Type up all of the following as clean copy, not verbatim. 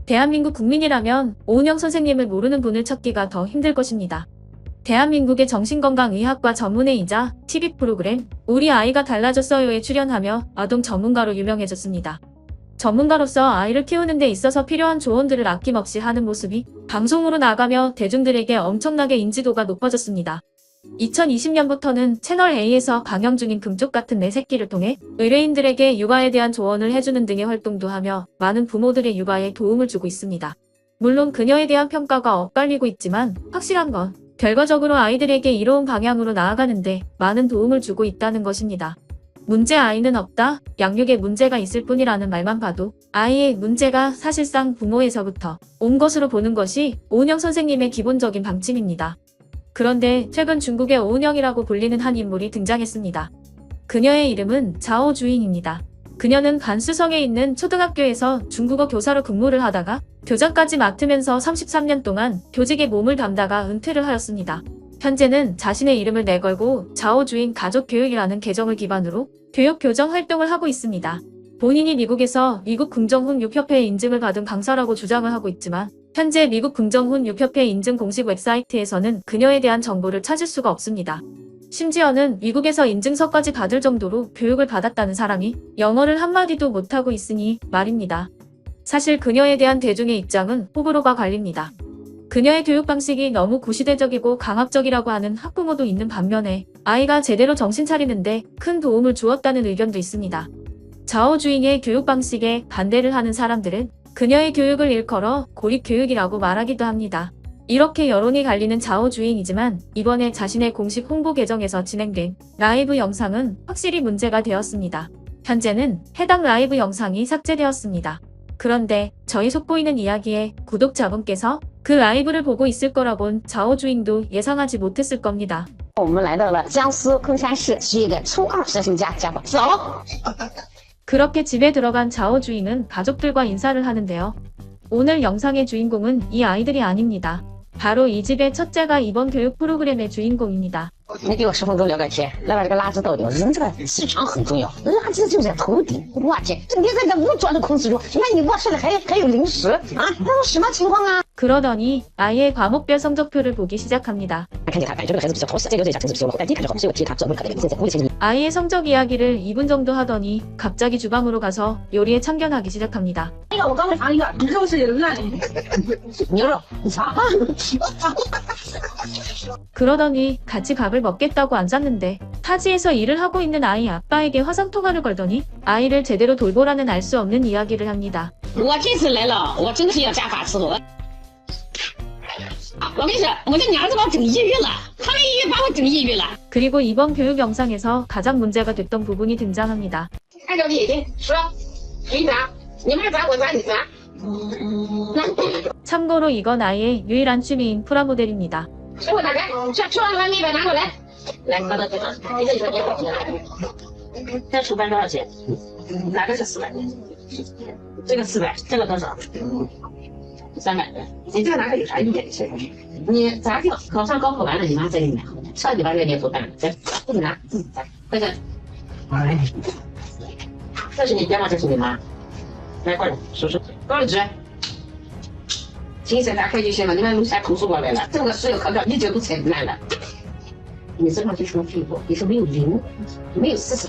대한민국 국민이라면 오은영 선생님을 모르는 분을 찾기가 더 힘들 것입니다. 대한민국의 정신건강의학과 전문의이자 TV 프로그램 우리 아이가 달라졌어요에 출연하며 아동 전문가로 유명해졌습니다. 전문가로서 아이를 키우는 데 있어서 필요한 조언들을 아낌없이 하는 모습이 방송으로 나가며 대중들에게 엄청나게 인지도가 높아졌습니다. 2020년부터는 채널A에서 방영 중인 금쪽 같은 내 새끼를 통해 의뢰인들에게 육아에 대한 조언을 해주는 등의 활동도 하며 많은 부모들의 육아에 도움을 주고 있습니다. 물론 그녀에 대한 평가가 엇갈리고 있지만 확실한 건 결과적으로 아이들에게 이로운 방향으로 나아가는데 많은 도움을 주고 있다는 것입니다. 문제 아이는 없다, 양육에 문제가 있을 뿐이라는 말만 봐도 아이의 문제가 사실상 부모에서부터 온 것으로 보는 것이 오은영 선생님의 기본적인 방침입니다. 그런데 최근 중국의 오은영이라고 불리는 한 인물이 등장했습니다. 그녀의 이름은 자오주잉입니다. 그녀는 간수성에 있는 초등학교에서 중국어 교사로 근무를 하다가 교장까지 맡으면서 33년 동안 교직에 몸을 담다가 은퇴를 하였습니다. 현재는 자신의 이름을 내걸고 자오주잉 가족교육이라는 계정을 기반으로 교육 교정 활동을 하고 있습니다. 본인이 미국에서 미국 긍정훈육협회의 인증을 받은 강사라고 주장을 하고 있지만 현재 미국 긍정훈육협회 인증 공식 웹사이트에서는 그녀에 대한 정보를 찾을 수가 없습니다. 심지어는 미국에서 인증서까지 받을 정도로 교육을 받았다는 사람이 영어를 한마디도 못하고 있으니 말입니다. 사실 그녀에 대한 대중의 입장은 호불호가 갈립니다. 그녀의 교육 방식이 너무 구시대적이고 강압적이라고 하는 학부모도 있는 반면에 아이가 제대로 정신 차리는데 큰 도움을 주었다는 의견도 있습니다. 자오주잉의 교육 방식에 반대를 하는 사람들은 그녀의 교육을 일컬어 고립교육이라고 말하기도 합니다. 이렇게 여론이 갈리는 자오주잉이지만 이번에 자신의 공식 홍보 계정에서 진행된 라이브 영상은 확실히 문제가 되었습니다. 현재는 해당 라이브 영상이 삭제되었습니다. 그런데 저희 속보이는 이야기에 구독자분께서 그 라이브를 보고 있을 거라곤 자오주잉도 예상하지 못했을 겁니다. 我们来到了江苏昆山市是一个初二实行家家访走 그렇게 집에 들어간 자오주잉은 가족들과 인사를 하는데요. 오늘 영상의 주인공은 이 아이들이 아닙니다. 바로 이 집의 첫째가 이번 교육 프로그램의 주인공입니다. 你给我10分钟聊个天，来把这个垃圾倒掉。人这个气场很重要，垃圾就在头顶。我天，整天在这污浊的空气中，那你卧室里还有零食啊？那是什么情况啊？ 그러더니 아이의 과목별 성적표를 보기 시작합니다. 看见他，感觉这个孩子比较讨喜，这个对家成绩比较落后，但一看就好，是有题他做不可的。现在无理成绩， 아이의 성적 이야기를 2분 정도 하더니 갑자기 주방으로 가서 요리에 참견하기 시작합니다. 那个我刚才尝一个，你肉是烂牛肉，你尝。 그러더니 같이 밥을 먹겠다고 앉았는데 타지에서 일을 하고 있는 아이 아빠에게 화상통화를 걸더니 아이를 제대로 돌보라는 알 수 없는 이야기를 합니다. 我这次来了，我真的是要加法伺候。我跟你说，我这娘子把我整抑郁了，他们抑郁把我整抑郁了。 그리고 이번 교육 영상에서 가장 문제가 됐던 부분이 등장합니다. 按照例说，你咋，你妈咋，我咋，你咋。 참고로 이건 아이의 유일한 취미인 프라모델입니다. 给我打开，吃完了那个拿过来。来，拿到这个，一个一个别跑了。这厨房多少钱？哪个是400？这个400，这个多少？300的。你这个拿着有啥意见？你咋地？考上高考完了，你妈再给你买回来。上你妈这个年头办了，再自己拿，自己拿。快点。哎，这是你爹吗？这是你妈？来，过来，数数。高丽芝。 请审查会计线了，你们楼下投诉过来了，这个所有考票一九都采纳了。你身上就出了屁股，你是没有零，没有40，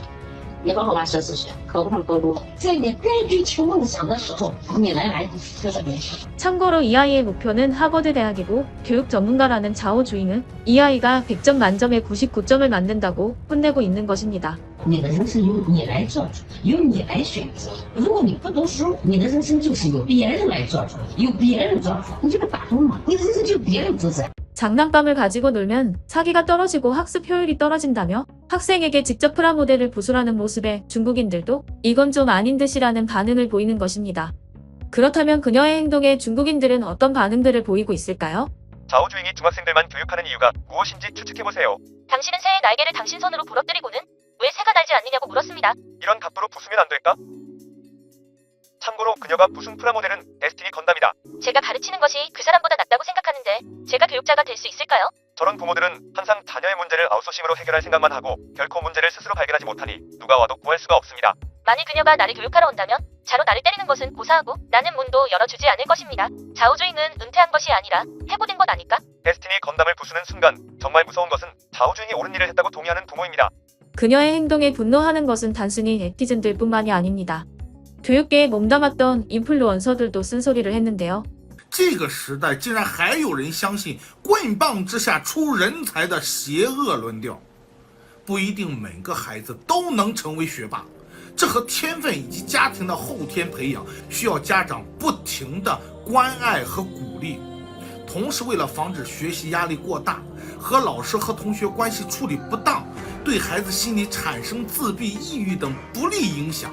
你好好把涉试学，考不上高中，在你该追求梦想的时候，你来就是没事。 참고로 이 아이의 목표는 하버드 대학이고 교육 전문가라는 자오주잉은 이 아이가 100점 만점에 99점을 만든다고 혼내고 있는 것입니다. 你的人生由你来做主，由你来选择。如果你不读书，你的人生就是由别人来做主，由别人做主，你这个打通吗？你的人生就别人负责。 장난감을 가지고 놀면 사기가 떨어지고 학습 효율이 떨어진다며 학생에게 직접 프라모델을 부술하는 모습에 중국인들도 이건 좀 아닌 듯이라는 반응을 보이는 것입니다. 그렇다면 그녀의 행동에 중국인들은 어떤 반응들을 보이고 있을까요? 자오주잉이 중학생들만 교육하는 이유가 무엇인지 추측해보세요. 당신은 새의 날개를 당신 손으로 부러뜨리고는 왜 새가 날지 않느냐고 물었습니다. 이런 갑부로 부수면 안 될까? 참고로 그녀가 부순 프라모델은 데스티니 건담이다. 제가 가르치는 것이 그 사람보다 낫다고 생각하는데 제가 교육자가 될 수 있을까요? 저런 부모들은 항상 자녀의 문제를 아웃소싱으로 해결할 생각만 하고 결코 문제를 스스로 발견하지 못하니 누가 와도 구할 수가 없습니다. 만일 그녀가 나를 교육하러 온다면 자로 나를 때리는 것은 고사하고 나는 문도 열어주지 않을 것입니다. 좌우주의는 은퇴한 것이 아니라 해고된 것 아닐까? 데스티니 건담을 부수는 순간 정말 무서운 것은 좌우주인이 옳은 일을 했다고 동의하는 부모입니다. 그녀의 행동에 분노하는 것은 단순히 네티즌들뿐만이 아닙니다. 교육계에 몸담았던 인플루언서들도 쓴소리를 했는데요. 这个时代竟然还有人相信棍棒之下出人才的邪恶论调，不一定每个孩子都能成为学霸，这和天分以及家庭的后天培养需要家长不停的关爱和鼓励。同时，为了防止学习压力过大，和老师和同学关系处理不当，对孩子心理产生自闭、抑郁等不利影响，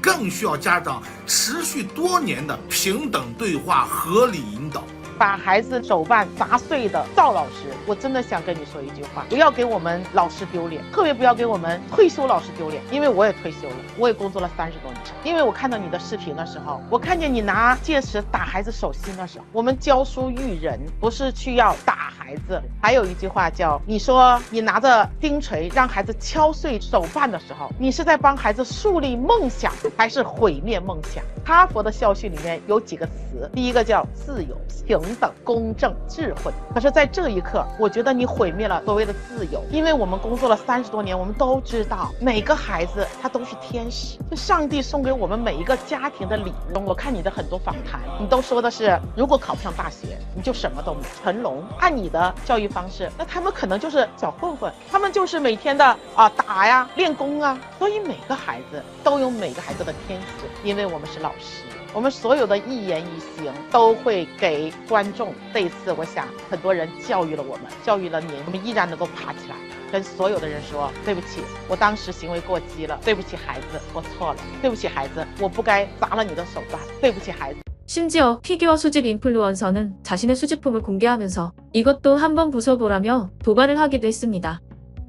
更需要家长持续多年的平等对话、合理引导。把孩子手办砸碎的赵老师，我真的想跟你说一句话，不要给我们老师丢脸，特别不要给我们退休老师丢脸，因为我也退休了，我也工作了30多年。因为我看到你的视频的时候，我看见你拿戒尺打孩子手心的时候，我们教书育人不是去要打孩子。还有一句话叫，你说你拿着钉锤让孩子敲碎手办的时候，你是在帮孩子树立梦想，还是毁灭梦想？哈佛的校训里面有几个词，第一个叫自由、平等、公正、智慧。可是在这一刻，我觉得你毁灭了所谓的自由，因为我们工作了30多年，我们都知道每个孩子他都是天使，是上帝送给我们每一个家庭的礼物。我看你的很多访谈，你都说的是，如果考不上大学，你就什么都没。成龙按你的教育方式，那他们可能就是小混混，他们就是每天的打呀、练功啊。所以每个孩子都有每个孩子的天使，因为我们是老师。我们所有的一言一行都会给观众。这一次，我想很多人教育了我们，教育了您，我们依然能够爬起来，跟所有的人说对不起，我当时行为过激了，对不起孩子，我错了，对不起孩子，我不该砸了你的手办，对不起孩子。 심지어 피규어 수집 인플루언서는 자신의 수집품을 공개하면서 이것도 한번 부숴보라며 도발을 하기도 했습니다.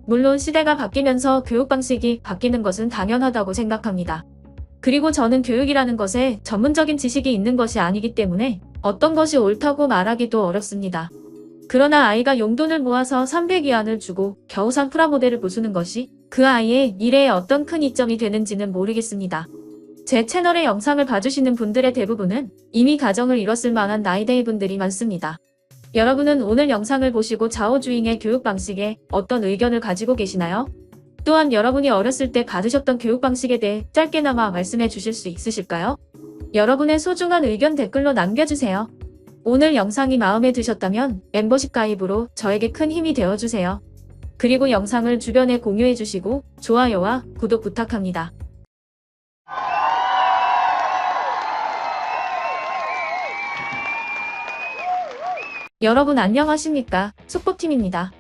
물론 시대가 바뀌면서 교육 방식이 바뀌는 것은 당연하다고 생각합니다. 그리고 저는 교육이라는 것에 전문적인 지식이 있는 것이 아니기 때문에 어떤 것이 옳다고 말하기도 어렵습니다. 그러나 아이가 용돈을 모아서 300위안을 주고 겨우 산 프라모델을 부수는 것이 그 아이의 미래에 어떤 큰 이점이 되는지는 모르겠습니다. 제 채널의 영상을 봐주시는 분들의 대부분은 이미 가정을 이뤘을 만한 나이대의 분들이 많습니다. 여러분은 오늘 영상을 보시고 좌우주잉의 교육 방식에 어떤 의견을 가지고 계시나요? 또한 여러분이 어렸을 때 받으셨던 교육 방식에 대해 짧게나마 말씀해 주실 수 있으실까요? 여러분의 소중한 의견 댓글로 남겨주세요. 오늘 영상이 마음에 드셨다면 멤버십 가입으로 저에게 큰 힘이 되어주세요. 그리고 영상을 주변에 공유해주시고 좋아요와 구독 부탁합니다. 여러분 안녕하십니까? 축구팀입니다.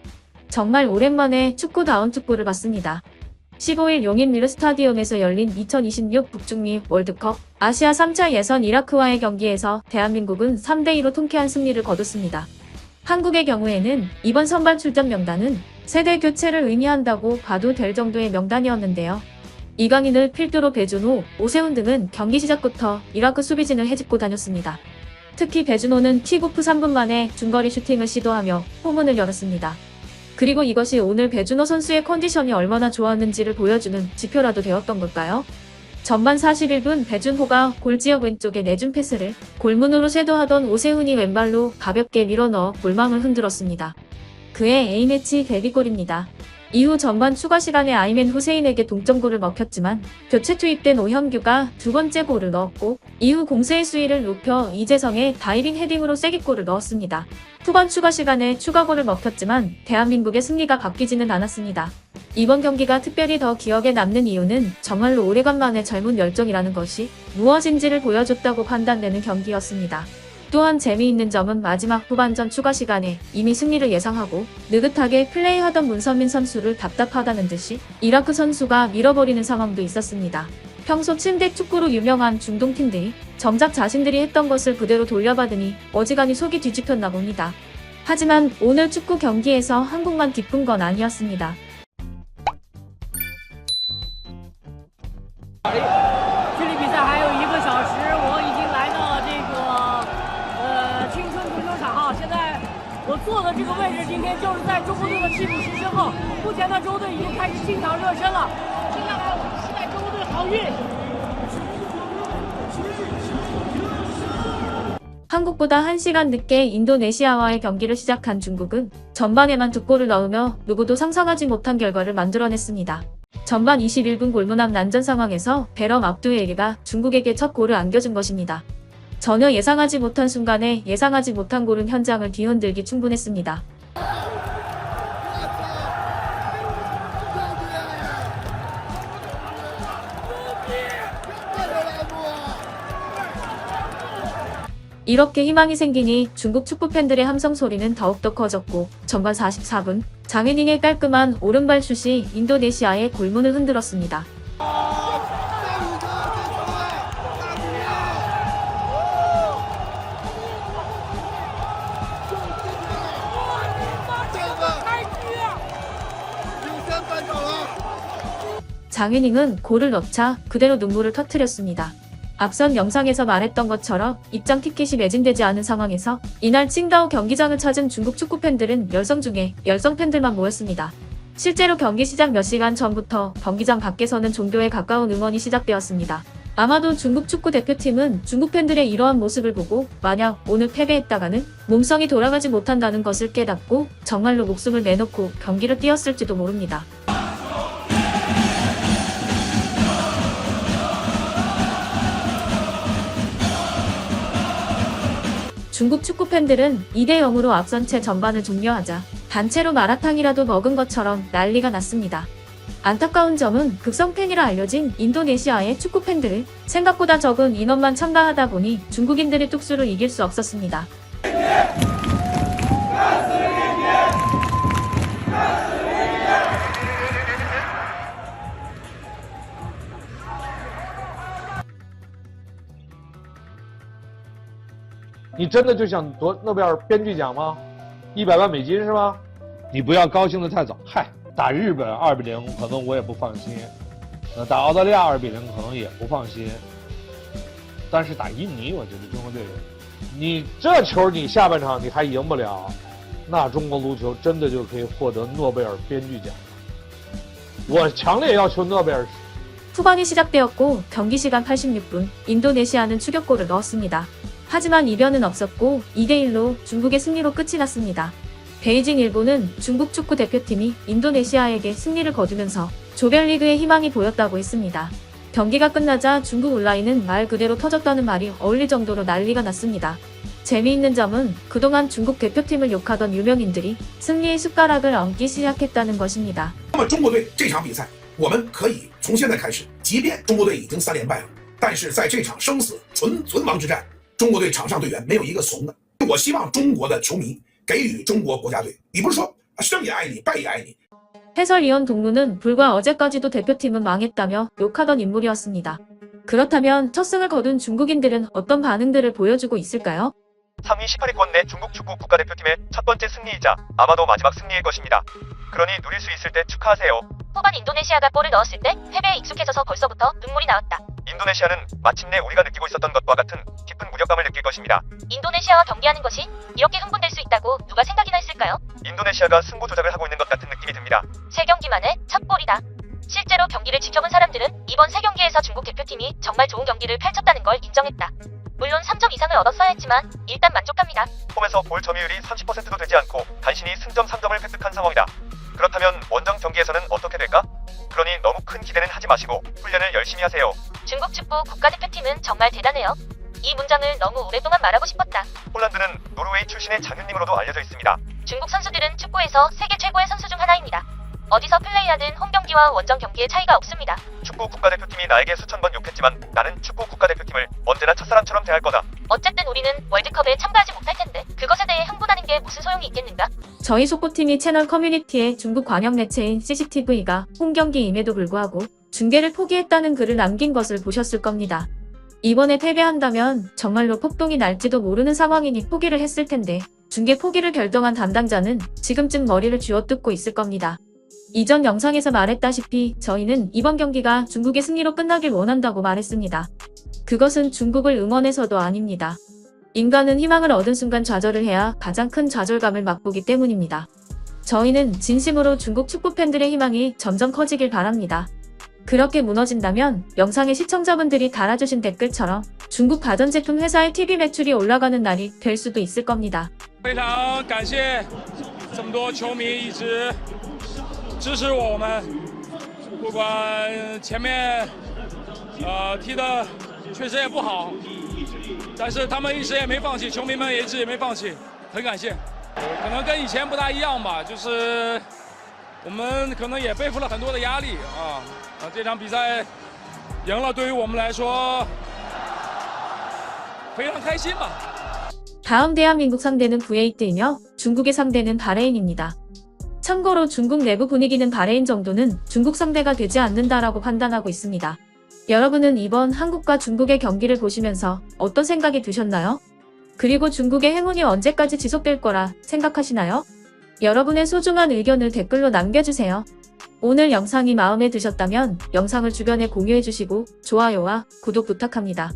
정말 오랜만에 축구다운 축구를 봤습니다. 15일 용인 미르 스타디움에서 열린 2026 북중미 월드컵 아시아 3차 예선 이라크와의 경기에서 대한민국은 3대2로 통쾌한 승리를 거뒀습니다. 한국의 경우에는 이번 선발 출전 명단은 세대 교체를 의미한다고 봐도 될 정도의 명단이었는데요. 이강인을 필두로 배준호, 오세훈 등은 경기 시작부터 이라크 수비진을 헤집고 다녔습니다. 특히 배준호는 킥오프 3분 만에 중거리 슈팅을 시도하며 포문을 열었습니다. 그리고 이것이 오늘 배준호 선수의 컨디션이 얼마나 좋았는지를 보여주는 지표라도 되었던 걸까요? 전반 41분 배준호가 골지역 왼쪽에 내준 패스를 골문으로 쇄도하던 오세훈이 왼발로 가볍게 밀어넣어 골망을 흔들었습니다. 그의 A매치 데뷔골입니다. 이후 전반 추가 시간에 아이맨 후세인에게 동점골을 먹혔지만 교체 투입된 오현규가 두 번째 골을 넣었고 이후 공세의 수위를 높여 이재성의 다이빙 헤딩으로 쐐기골을 넣었습니다. 후반 추가 시간에 추가골을 먹혔지만 대한민국의 승리가 바뀌지는 않았습니다. 이번 경기가 특별히 더 기억에 남는 이유는 정말로 오래간만에 젊은 열정이라는 것이 무엇인지를 보여줬다고 판단되는 경기였습니다. 또한 재미있는 점은 마지막 후반전 추가 시간에 이미 승리를 예상하고 느긋하게 플레이하던 문선민 선수를 답답하다는 듯이 이라크 선수가 밀어버리는 상황도 있었습니다. 평소 침대 축구로 유명한 중동팀들이 정작 자신들이 했던 것을 그대로 돌려받으니 어지간히 속이 뒤집혔나 봅니다. 하지만 오늘 축구 경기에서 한국만 기쁜 건 아니었습니다. 距离比赛还有1个小时，我已经来到这个青春足球场哈。现在我坐的这个位置，今天就是在中国队的替补席身后。目前呢，中国队已经开始进场热身了。接下来我们期待中国队好运。 한국보다 1시간 늦게 인도네시아와의 경기를 시작한 중국은 전반에만 2골을 넣으며 누구도 상상하지 못한 결과를 만들어냈습니다. 전반 21분 골문앞 난전 상황에서 베럼 압두에리가 중국에게 첫 골을 안겨준 것입니다. 전혀 예상하지 못한 순간에 예상하지 못한 골은 현장을 뒤흔들기 충분했습니다. 이렇게 희망이 생기니 중국 축구 팬들의 함성 소리는 더욱더 커졌고 전반 44분 장혜닝의 깔끔한 오른발 슛이 인도네시아의 골문을 흔들었습니다. 장혜닝은 골을 넣자 그대로 눈물을 터뜨렸습니다. 앞선 영상에서 말했던 것처럼 입장 티켓이 매진되지 않은 상황에서 이날 칭다오 경기장을 찾은 중국 축구 팬들은 열성 중에 열성 팬들만 모였습니다. 실제로 경기 시작 몇 시간 전부터 경기장 밖에서는 종교에 가까운 응원이 시작되었습니다. 아마도 중국 축구 대표팀은 중국 팬들의 이러한 모습을 보고 만약 오늘 패배했다가는 몸성이 돌아가지 못한다는 것을 깨닫고 정말로 목숨을 내놓고 경기를 뛰었을지도 모릅니다. 중국 축구 팬들은 2대0으로 앞선 채 전반을 종료하자 단체로 마라탕이라도 먹은 것처럼 난리가 났습니다. 안타까운 점은 극성 팬이라 알려진 인도네시아의 축구 팬들을 생각보다 적은 인원만 참가하다 보니 중국인들의 뚝수를 이길 수 없었습니다. 你真的就想夺诺贝尔编剧奖吗？100万美金是吧？你不要高兴得太早。嗨，打日本2-0可能我也不放心，打澳大利亚2-0可能也不放心，但是打印尼，我觉得中国队，你这球你下半场你还赢不了，那中国足球真的就可以获得诺贝尔编剧奖。我强烈要求诺贝尔。 후반이 시작되었고 경기 시간 86분 인도네시아는 추격골을 넣었습니다. 하지만 이변은 없었고 2대1로 중국의 승리로 끝이 났습니다. 베이징 일보는 중국 축구 대표팀이 인도네시아에게 승리를 거두면서 조별리그의 희망이 보였다고 했습니다. 경기가 끝나자 중국 온라인은 말 그대로 터졌다는 말이 어울릴 정도로 난리가 났습니다. 재미있는 점은 그동안 중국 대표팀을 욕하던 유명인들이 승리의 숟가락을 얹기 시작했다는 것입니다. 那么中国队这场比赛，我们可以从现在开始，即便中国队已经3连败了，但是在这场生死存亡之战，中国队场上队员没有一个怂的。我希望中国的球迷给予中国国家队，你不是说胜也爱你，败也爱你。 해설위원 동루는 불과 어제까지도 대표팀은 망했다며 욕하던 인물이었습니다. 그렇다면 첫 승을 거둔 중국인들은 어떤 반응들을 보여주고 있을까요? 3위 18위권 내 중국 축구 국가대표팀의 첫 번째 승리이자 아마도 마지막 승리일 것입니다. 그러니 누릴 수 있을 때 축하하세요. 후반 인도네시아가 골을 넣었을 때 패배에 익숙해져서 벌써부터 눈물이 나왔다. 인도네시아는 마침내 우리가 느끼고 있었던 것과 같은 깊은 무력감을 느낄 것입니다. 인도네시아와 경기하는 것이 이렇게 흥분될 수 있다고 누가 생각이나 했을까요? 인도네시아가 승부 조작을 하고 있는 것 같은 느낌이 듭니다. 3경기 만에 첫 골이다. 실제로 경기를 지켜본 사람들은 이번 3경기에서 중국 대표팀이 정말 좋은 경기를 펼쳤다는 걸 인정했다. 물론 3점 이상을 얻었어야 했지만 일단 만족합니다. 홈에서 볼 점유율이 30%도 되지 않고 간신히 승점 3점을 획득한 상황이다. 그렇다면 원정 경기에서는 어떻게 될까? 그러니 너무 큰 기대는 하지 마시고 훈련을 열심히 하세요. 중국 축구 국가대표팀은 정말 대단해요. 이 문장을 너무 오랫동안 말하고 싶었다. 폴란드는 노르웨이 출신의 장윤님으로도 알려져 있습니다. 중국 선수들은 축구에서 세계 최고의 선수 중 하나입니다. 어디서 플레이하든 홈경기와 원정 경기의 차이가 없습니다. 축구 국가대표팀이 나에게 수천 번 욕했지만 나는 축구 국가대표팀을 언제나 첫사람처럼 대할 거다. 어쨌든 우리는 월드컵에 참가하지 못할 텐데 그것에 대해 흥분하는 게 무슨 소용이 있겠는가? 저희 속보팀이 채널 커뮤니티에 중국 관영 매체인 CCTV가 홈경기임에도 불구하고 중계를 포기했다는 글을 남긴 것을 보셨을 겁니다. 이번에 패배한다면 정말로 폭동이 날지도 모르는 상황이니 포기를 했을 텐데 중계 포기를 결정한 담당자는 지금쯤 머리를 쥐어뜯고 있을 겁니다. 이전 영상에서 말했다시피 저희는 이번 경기가 중국의 승리로 끝나길 원한다고 말했습니다. 그것은 중국을 응원해서도 아닙니다. 인간은 희망을 얻은 순간 좌절을 해야 가장 큰 좌절감을 맛보기 때문입니다. 저희는 진심으로 중국 축구 팬들의 희망이 점점 커지길 바랍니다. 그렇게 무너진다면 영상에 시청자분들이 달아주신 댓글처럼 중국 가전제품 회사의 TV 매출이 올라가는 날이 될 수도 있을 겁니다. 非常感谢这么多球迷一直支持我们，不管前面踢的确实也不好，但是他们一直也没放弃，球迷们也一直也没放弃，很感谢。可能跟以前不大一样吧，就是我们可能也背负了很多的压力这场比赛赢了，对于我们来说非常开心吧。 다음 대한민국 상대는 쿠웨이트이며 중국의 상대는 바레인입니다. 참고로 중국 내부 분위기는 바레인 정도는 중국 상대가 되지 않는다라고 판단하고 있습니다. 여러분은 이번 한국과 중국의 경기를 보시면서 어떤 생각이 드셨나요? 그리고 중국의 행운이 언제까지 지속될 거라 생각하시나요? 여러분의 소중한 의견을 댓글로 남겨주세요. 오늘 영상이 마음에 드셨다면 영상을 주변에 공유해주시고 좋아요와 구독 부탁합니다.